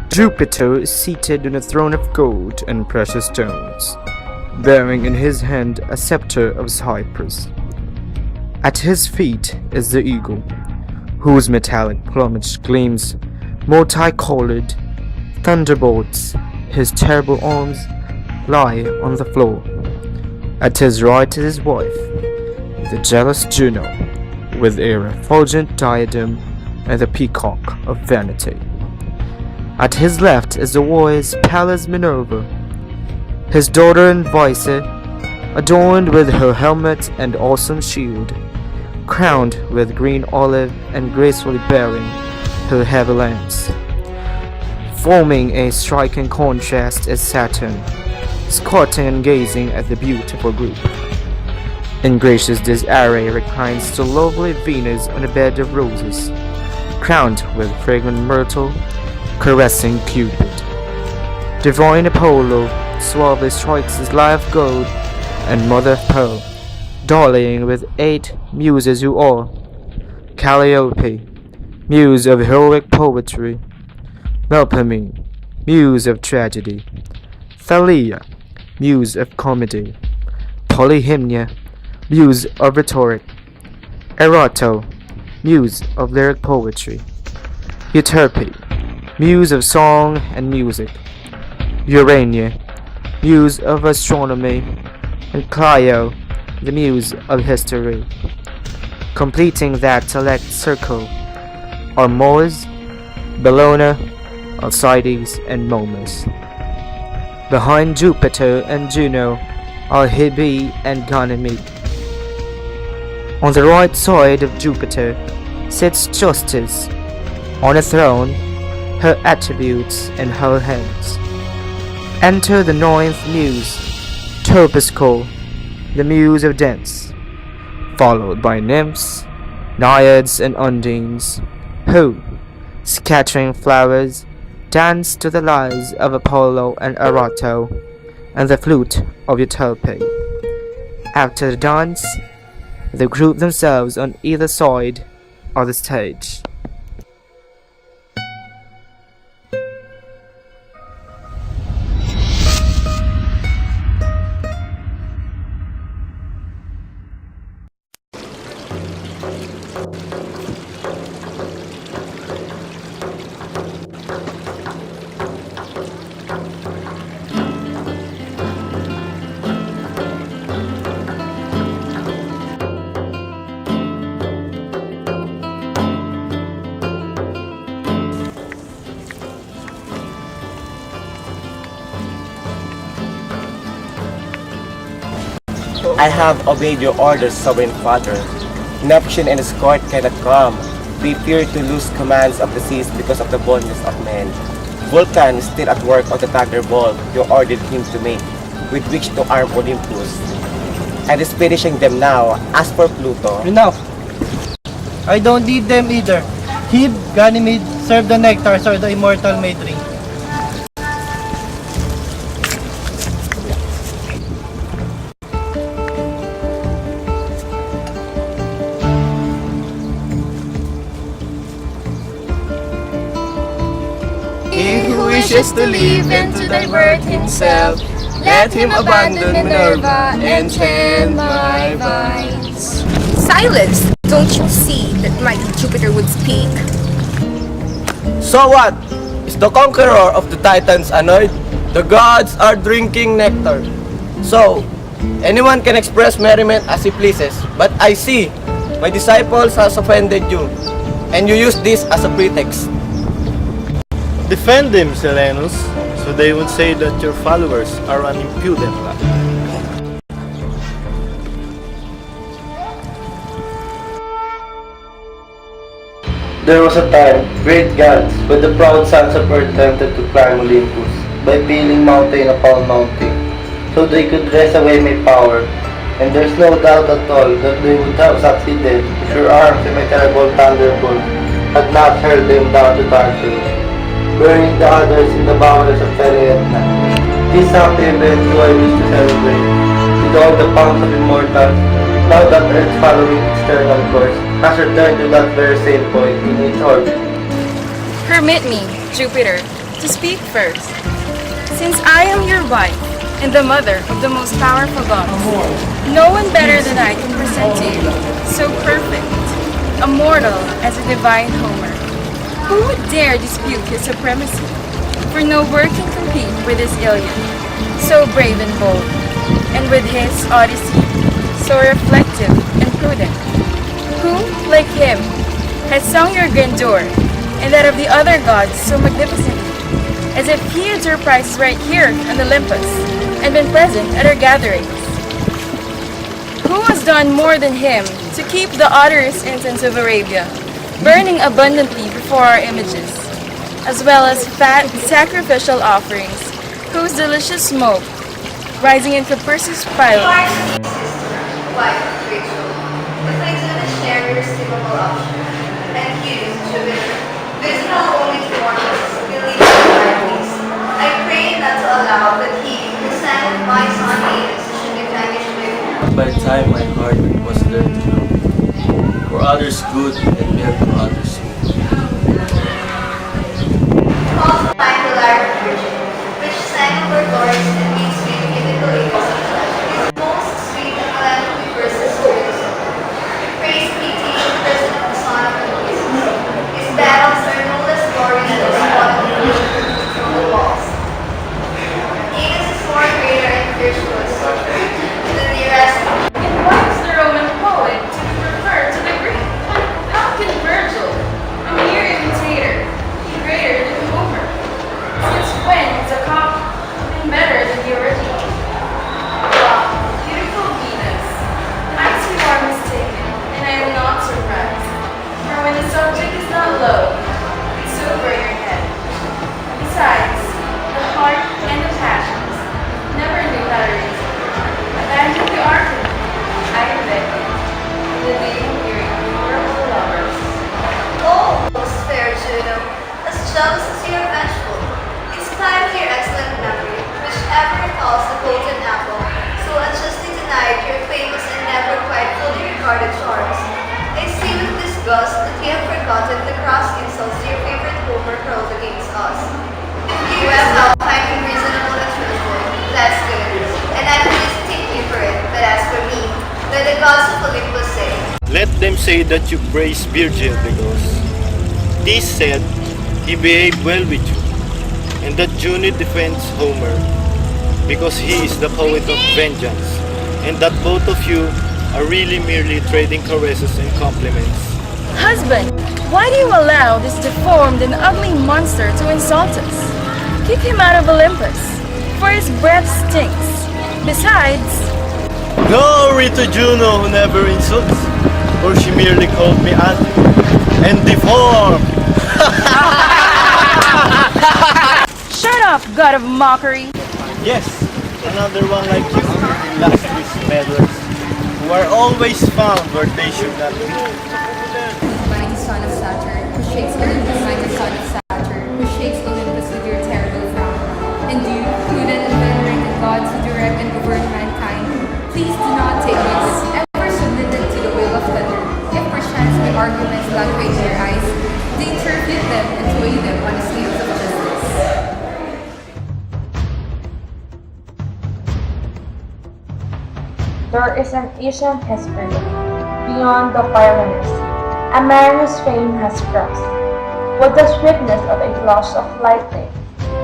Jupiter is seated on a throne of gold and precious stones, bearing in his hand a scepter of cypress. At his feet is the eagle, whose metallic plumage gleams multicolored. Thunderbolts, his terrible arms, lie on the floor. At his right is his wife, the jealous Juno, with a refulgent diadem and the peacock of vanity. At his left is the wise Pallas Minerva, his daughter in visor, adorned with her helmet and awesome shield, crowned with green olive and gracefully bearing her heavy lance. Forming a striking contrast is Saturn, squatting and gazing at the beautiful group. In gracious disarray reclines the lovely Venus on a bed of roses, crowned with fragrant myrtle, caressing Cupid. Divine Apollo suavely strikes his lyre of gold, and Mother of Pearl, dallying with 8 muses who are Calliope, muse of heroic poetry; Melpomene, muse of tragedy; Thalia, muse of comedy; Polyhymnia, muse of rhetoric; Erato, muse of lyric poetry; Euterpe, muse of song and music; Urania, muse of astronomy; and Clio, the muse of history. Completing that select circle are Mars, Bellona, Alcides, and Momus. Behind Jupiter and Juno are Hebe and Ganymede. On the right side of Jupiter sits Justice, on a throne, her attributes in her hands. Enter the 9th muse, Terpsichore, the muse of dance, followed by nymphs, naiads, and undines, who, scattering flowers, dance to the lyres of Apollo and Erato, and the flute of Euterpe. After the dance, they group themselves on either side of the stage. I have obeyed your orders, Sovereign Father. Neptune and his court cannot come. We fear to lose commands of the seas because of the boldness of men. Vulcan is still at work on the thunderbolt you ordered him to make, with which to arm Olympus, and is finishing them now. As for Pluto, Enough! I don't need them either. Hebe, Ganymede, serve the nectar so the immortal may drink. He who wishes to live and to divert himself, let him abandon Minerva and tend my vines. Silence! Don't you see that mighty Jupiter would speak? so what? Is the conqueror of the Titans annoyed? The gods are drinking nectar. So, anyone can express merriment as he pleases. But I see, my disciples has offended you, and you use this as a pretext. Defend them, Silenus, so they would say that your followers are an impudent lot. There was a time, great gods, when the proud sons of earth tempted to climb Olympus by piling mountain upon mountain, so they could dress away my power. And there's no doubt at all that they would have succeeded if your arms and my terrible thunderbolt had not hurled them down to Tartarus, burying the others in the bowels of Etna. This happy event do I wish to celebrate, with all the pomps of immortals, now that Earth following its eternal course has returned to that very same point in its orbit. Permit me, Jupiter. to speak first. Since I am your wife and the mother of the most powerful gods, no one better than I can present to you, so perfect, immortal as a divine Homer. Who would dare dispute his supremacy? For no word can compete with his Iliad, so brave and bold, and with his Odyssey, so reflective and prudent. Who, like him, has sung your grandeur, and that of the other gods so magnificently, as if he had surprised right here on Olympus, and been present at our gatherings? Who has done more than him to keep the odorous incense of Arabia burning abundantly before our images, as well as fat sacrificial offerings, whose delicious smoke, rising into Perseus' pile, Wife of Rachel, if I do not share your estimable option, and you, Jupiter, visible only to mortals, believe in my peace. I pray not to allow that he who sang my son Venus should be vanished with you. By the time my heart was learned to know, for others good and bear to others good. Calls mine the lyre of virgin, which sang of her glories and meets sweet musical echoes of pleasure. His most sweet and melancholy verses to Jerusalem. Praise be to you, person of the Son of Jesus. His battles are no less glorious than his body from the walls. Venus is more greater and virtuous than the rest. and why is the Roman poet to be preferred to the Greek? How can Virgil, a mere imitator, be greater than Homer? Since when has a copy been better than the original? Ah, beautiful Venus, I see you are mistaken, and I am not surprised. For when the subject is not low, it's over your head. Besides, the heart and the passions never knew how to reason. Abandon the argument, I beg you, in the name of your innumerable lovers. Oh, most fair Juno, as jealous as you are vengeful, in spite of your excellent memory, which ever recalls the golden apple, so unjustly denied your famous and never quite fully regarded charms. I see with disgust that you have forgotten the cross insults your favorite Homer hurled against us. You have now finding reasonable and truthful, that's good, and I will just take you for it, but as for me, let the gods of Olympus say, Let them say that you praise Virgil because this said he behaved well with you, and that Juno defends Homer because he is the poet of vengeance, and that both of you are really merely trading caresses and compliments. Husband, why do you allow this deformed and ugly monster to insult us? Kick him out of Olympus, for his breath stinks. Besides, Glory to Juno who never insults, for she merely called me ugly and deformed. shut up, god of mockery! Yes, another one like you, last week's meddlers, who are always found where they should not be. Mighty son of Saturn, who shakes Olympus, mighty son of Saturn, who shakes Olympus with your terrible frown. And you, prudent and venerated gods who direct and govern mankind, please do not take this ever submitted to the will of thunder. If perchance my arguments lack weight in your eyes, deign to refute them and to weigh them on the scales of justice. There is an ancient history beyond the Pyrenees. A man whose fame has crossed, with the swiftness of a flash of lightning,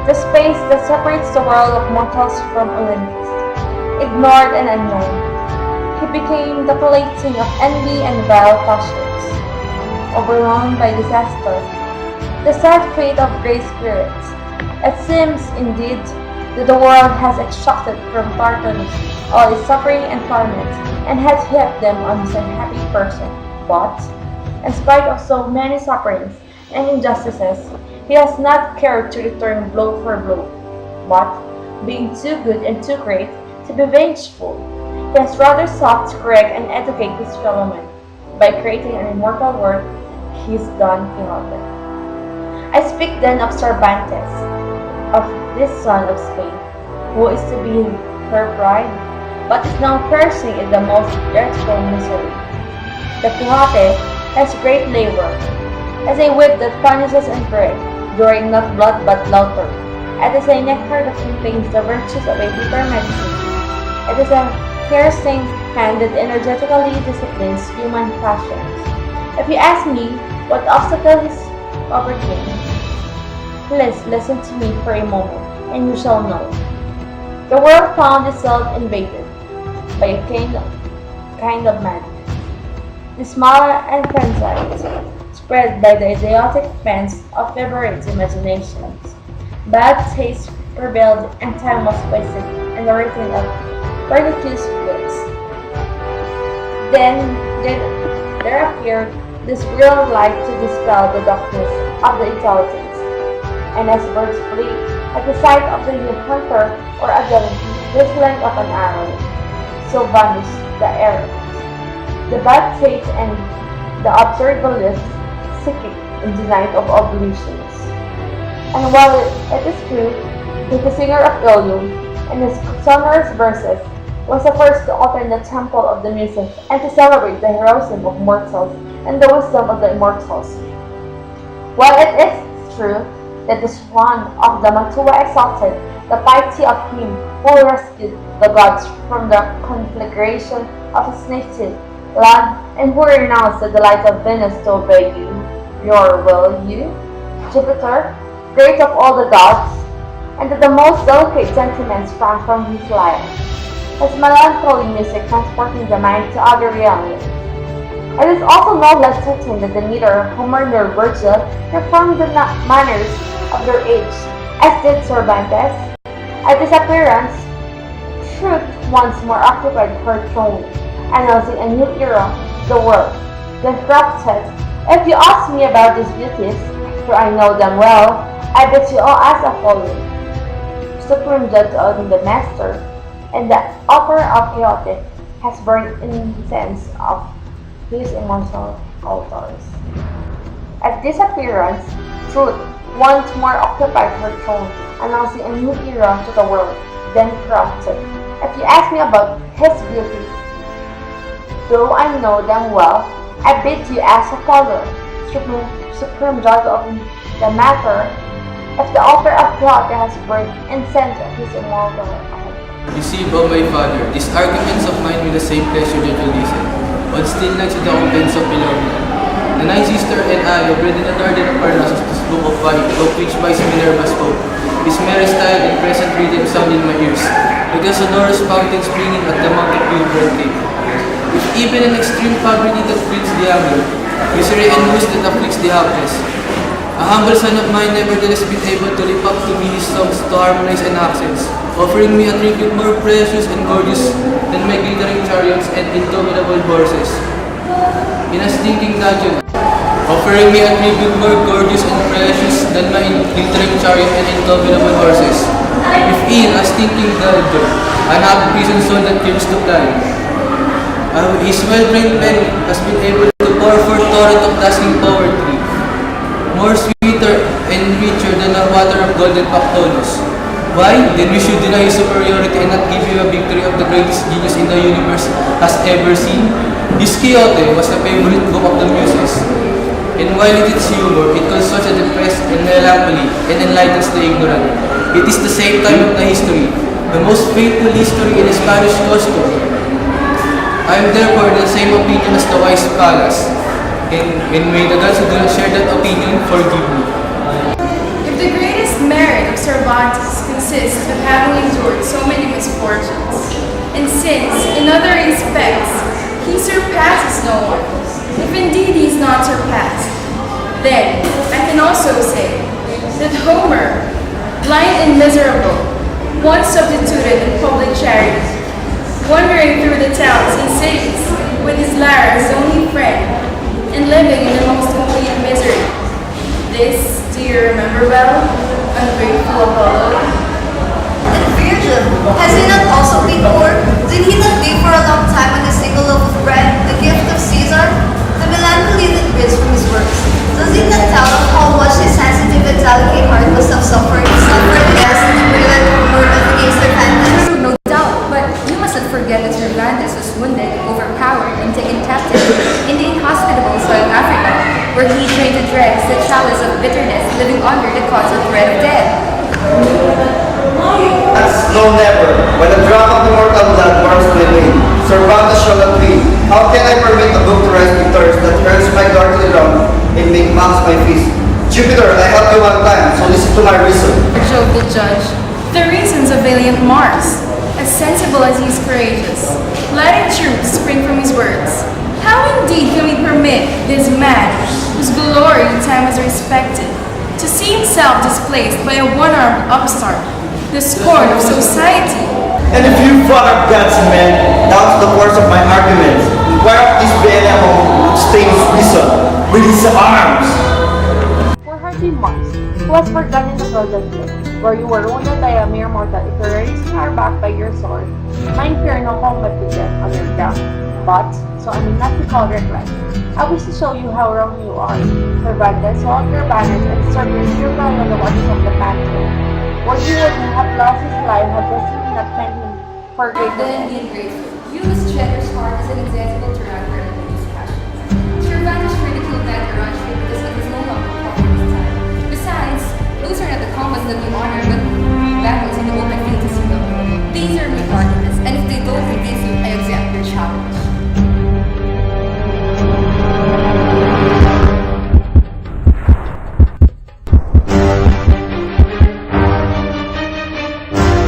the space that separates the world of mortals from Olympus. Ignored and unknown, he became the plaything of envy and vile passions. Overwhelmed by disaster, the sad fate of great spirits, it seems indeed that the world has extracted from Tartarus all its suffering and torment, and has heaped them on this unhappy person. But, in spite of so many sufferings and injustices, he has not cared to return blow for blow, but, being too good and too great to be vengeful, he has rather sought to correct and educate his fellow men by creating an immortal work he's done Quixote. I speak then of Cervantes, of this son of Spain, who is to be her bride, but is now perishing in the most dreadful misery. The Quixote has great labor, as a whip that punishes and breaks, drawing not blood but laughter. It is a nectar that contains the virtues of a bitter medicine. It is a piercing hand that energetically disciplines human passions. If you ask me what obstacles overcame, please listen to me for a moment, and you shall know. The world found itself invaded by a kind of madness. The smaller and frenzied, spread by the idiotic pens of favorite imaginations. Bad taste prevailed, and time was wasted in the writing of pernicious books. Then there appeared this real light to dispel the darkness of the intelligence, and as birds flee at the sight of the hunter or a whistling of an arrow, so vanished the errors, the bad taste, and the absurd beliefs seeking in the night of oblivions. And while it is true that the singer of Ilium, in his sonorous verses, was the first to open the temple of the Muses and to celebrate the heroism of mortals and the wisdom of the immortals. While it is true that the swan of the Mantua exalted the piety of him who rescued the gods from the conflagration of his native land, and who renounced the delight of Venus to obey your will, Jupiter, great of all the gods, and that the most delicate sentiments sprang from his lyre, his melancholy music transporting the mind to other realities. It is also no less certain that neither Homer nor Virgil reformed the manners of their age, as did Cervantes. At his appearance, truth once more occupied her throne, announcing a new era to the world. Then corrupted. If you ask me about these beauties, for I know them well, I bet you all as a following. Supreme judge of the master, and the author of chaotic has burned incense of his immortal altars. At this appearance, truth once more occupied her throne, announcing a new era to the world, then corrupted. If you ask me about his beauties, though I know them well, I bid you ask Apollo, supreme judge of the matter, if the altar of chaotic has burned incense of his immortal altars. Receive, O my Father, these arguments of mine with the same pleasure that you listen. On still nights in the convents of Philomena. The ninth sister and I have read in the garden of Parnassus this book of Violet, of which wise Minerva spoke. His merry style and present rhythm sound in my ears, like a sonorous fountain springing at the mouth of Gilbert Cape. If even an extreme poverty that breeds the hungry, misery and woes that afflicts the helpless, a humble son of mine nevertheless been able to lift up to me his songs to harmonize and accents, offering me a tribute more precious and gorgeous than my glittering chariots and indomitable horses. In a stinking dungeon, offering me a tribute more gorgeous and precious than my glittering chariot and indomitable horses. If in a stinking dungeon, an half-prison soul that fears to fly, his well-trained pen has been able to pour forth torrent of dazzling poetry, more sweeter and richer than the water of golden Pactolus. Why? Then we should deny his superiority and not give him a victory of the greatest genius in the universe has ever seen. His Quixote was the favorite book of the Muses, and while it is humor, it consoles the depressed and melancholy and enlightens the ignorant. It is the same time of the history, the most faithful history in Spanish costume. I am therefore the same opinion as the wise Pallas, and may the gods who do not share that opinion forgive me. If the greatest merit of Cervantes consists of having endured so many misfortunes, and since, in other respects, he surpasses no one, if indeed he is not surpassed, then I can also say that Homer, blind and miserable, once substituted in public charity, wandering through the towns and cities with his lyre as only friend, and living in the most complete misery. This, do you remember well, ungrateful Apollo? And Virgil, has he not also been poor? Did he not live for a long time on a single loaf of bread, the gift of Caesar? The melancholy that breathes from his works, does it not tell of how much his sensitive and delicate heart must have suffered against the brilliant rumor of against their fantasy? No doubt, but you mustn't forget that Cervantes was wounded, overpowered, and taken captive in the inhospitable soil of Africa, where he trained to dregs the chalice of bitterness living under the constant threat of death. No, never. When a drop of immortal blood warms my vein, Cervantes shall not be. How can I permit a book to rest in thirst that hurls my door to the ground and make mocks my feast? Jupiter, I helped you one time, so listen to my reason. Jove the judge, the reasons of valiant Mars, as sensible as he is courageous. Letting truth spring from his words. How indeed can we permit this man, whose glory time has respected, to see himself displaced by a one-armed upstart, the scorn of society? And if you father gods and men, down to the force of my arguments, inquire of this benevolent who stains reason with his arms. For hardly Mars, who has forgotten the golden flame, where you were wounded by a mere mortal, if you raised her back by your sword, mine fear no combat with them on your ground. But, so I may not be called reckless, I wish to show you how wrong you are. Cervantes, hold your banners and serve your true on the watches of the Pantheon. What you would have lost his life had destiny not meant him for great Then be grateful. Use generous heart as an example to rank her enemy's passions. Cervantes ridiculed that arrangement because it is no longer proper this time. Besides, those are not the combats that we honor, but battles in the open field to see them. These are my arguments, and if they don't convince you, I accept your challenge.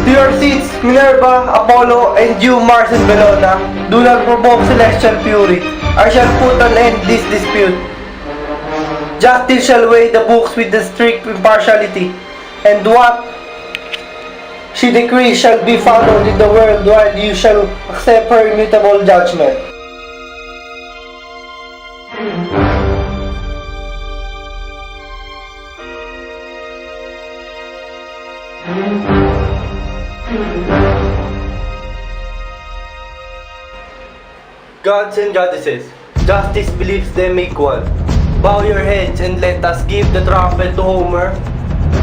To your seats, Minerva, Apollo, and you, Mars and Bellona, do not provoke celestial fury. I shall put an end this dispute. Justice shall weigh the books with the strict impartiality, and what she decrees shall be followed in the world, while you shall accept her immutable judgment. Gods and goddesses, justice believes them equal. Bow your heads and let us give the trumpet to Homer,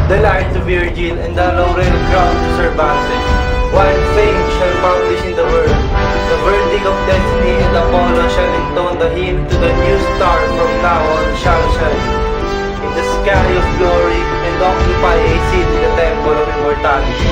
the lyre to Virgil, and the laurel crown to Cervantes. While fame shall publish in the world the verdict of destiny, and Apollo shall intone the hymn to the new star from now on shall shine in the sky of glory and occupy a seat in the temple of immortality.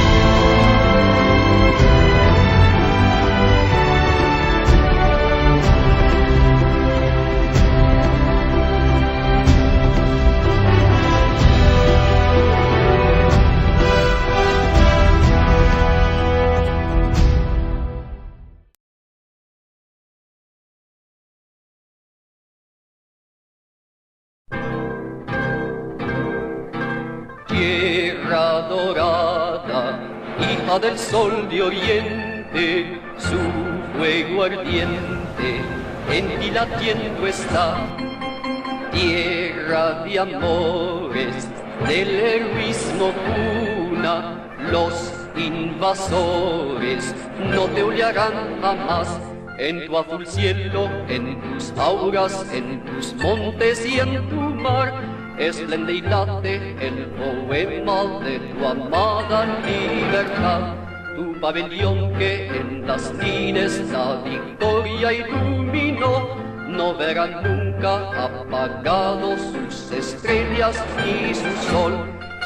Tierra dorada, hija del sol de oriente, su fuego ardiente en ti latiendo está. Tierra de amores, del heroísmo cuna, los invasores no te hollarán jamás. En tu azul cielo, en tus auras, en tus montes y en tu mar, esplende y late el poema de tu amada libertad. Tu pabellón que en las nines la victoria iluminó, no verán nunca apagados sus estrellas ni su sol.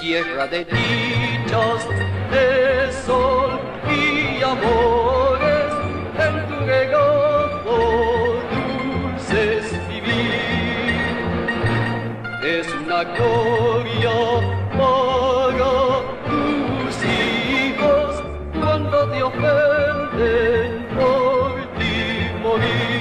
Tierra de dichas, de sol y amores, en tu regazo dulces vivir. Es una gloria para tus hijos cuando te ofenden por ti morir.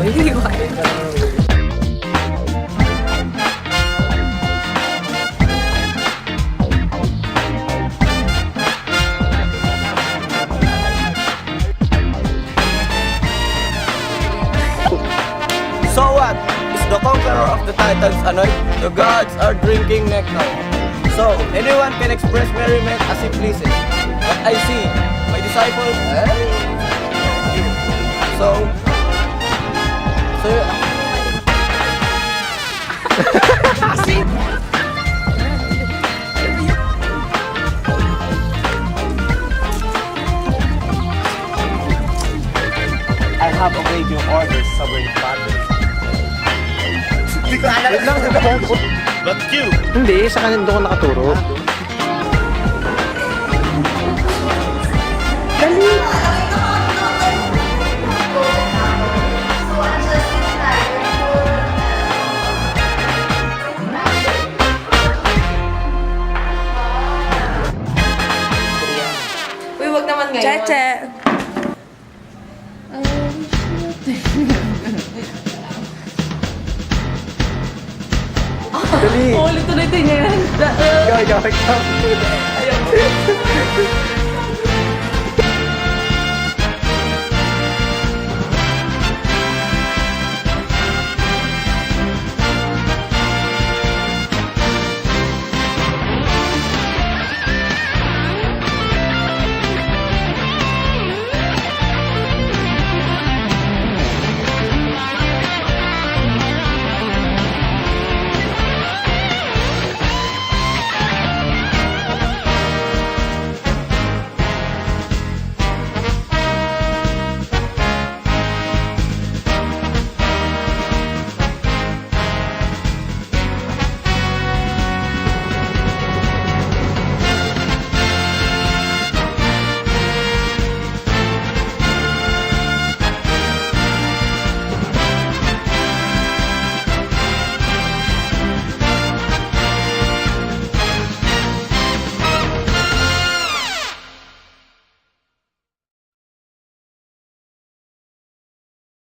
So what? Is the conqueror of the Titans annoyed? The gods are drinking nectar. So, anyone can express merriment as he pleases. But I see, my disciples... I have obeyed your orders, sovereign father. But you, Hindi, sa kanin doon ko nakaturo. Uy, wag naman ngayon. Cheche! Dali! Ulit-ulitin niya yan. Ikaw.